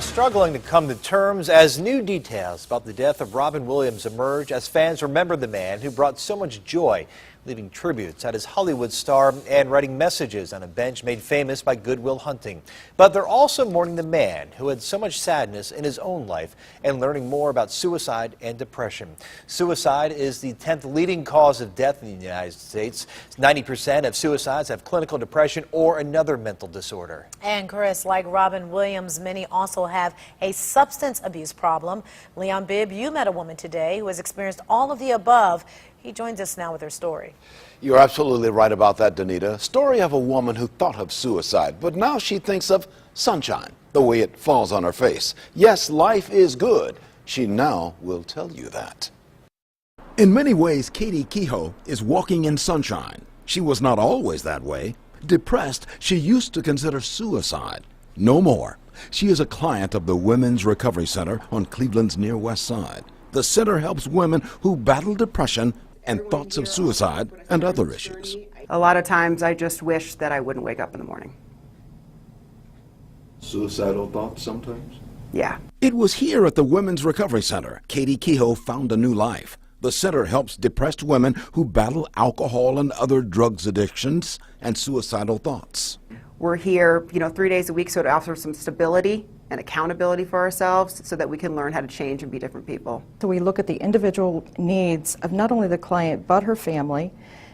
struggling to come to terms as new details about the death of Robin Williams emerge as fans remember the man who brought so much joy, leaving tributes at his Hollywood star and writing messages on a bench made famous by Good Will Hunting. But they're also mourning the man who had so much sadness in his own life and learning more about suicide and depression. Suicide is the 10th leading cause of death in the United States. 90% of suicides have clinical depression or another mental disorder. And Chris, like Robin Williams, many also have a substance abuse problem. Leon Bibb, you met a woman today who has experienced all of the above. He joins us now with her story. You're absolutely right about that, Danita. Story of a woman who thought of suicide, but now she thinks of sunshine, the way it falls on her face. Yes, life is good. She now will tell you that. In many ways, Katie Kehoe is walking in sunshine. She was not always that way. Depressed, she used to consider suicide. No more. She is a client of the Women's Recovery Center on Cleveland's Near West Side. The center helps women who battle depression and thoughts of suicide and other issues. A lot of times I just wish that I wouldn't wake up in the morning. Suicidal thoughts sometimes? Yeah. It was here at the Women's Recovery Center Katie Kehoe found a new life. The center helps depressed women who battle alcohol and other drugs addictions and suicidal thoughts. We're here, 3 days a week, so to offer some stability and accountability for ourselves so that we can learn how to change and be different people. So we look at the individual needs of not only the client but her family,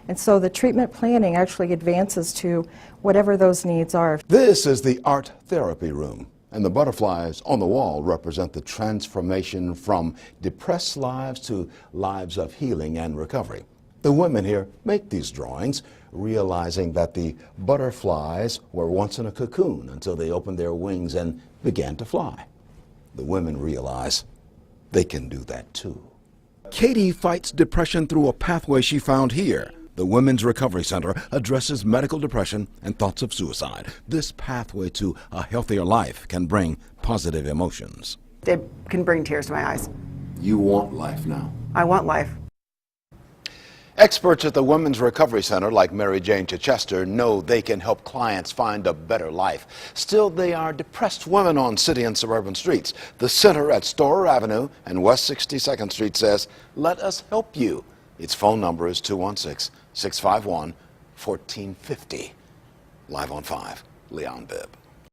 and so the treatment planning actually advances to whatever those needs are. This is the art therapy room, and the butterflies on the wall represent the transformation from depressed lives to lives of healing and recovery. The women here make these drawings, realizing that the butterflies were once in a cocoon until they opened their wings and began to fly. The women realize they can do that too. Katie fights depression through a pathway she found here. The Women's Recovery Center addresses medical depression and thoughts of suicide. This pathway to a healthier life can bring positive emotions. It can bring tears to my eyes. You want life now. I want life. Experts at the Women's Recovery Center, like Mary Jane Chichester, know they can help clients find a better life. Still, they are depressed women on city and suburban streets. The center at Storer Avenue and West 62nd Street says, "Let us help you." Its phone number is 216-651-1450. Live on 5, Leon Bibb.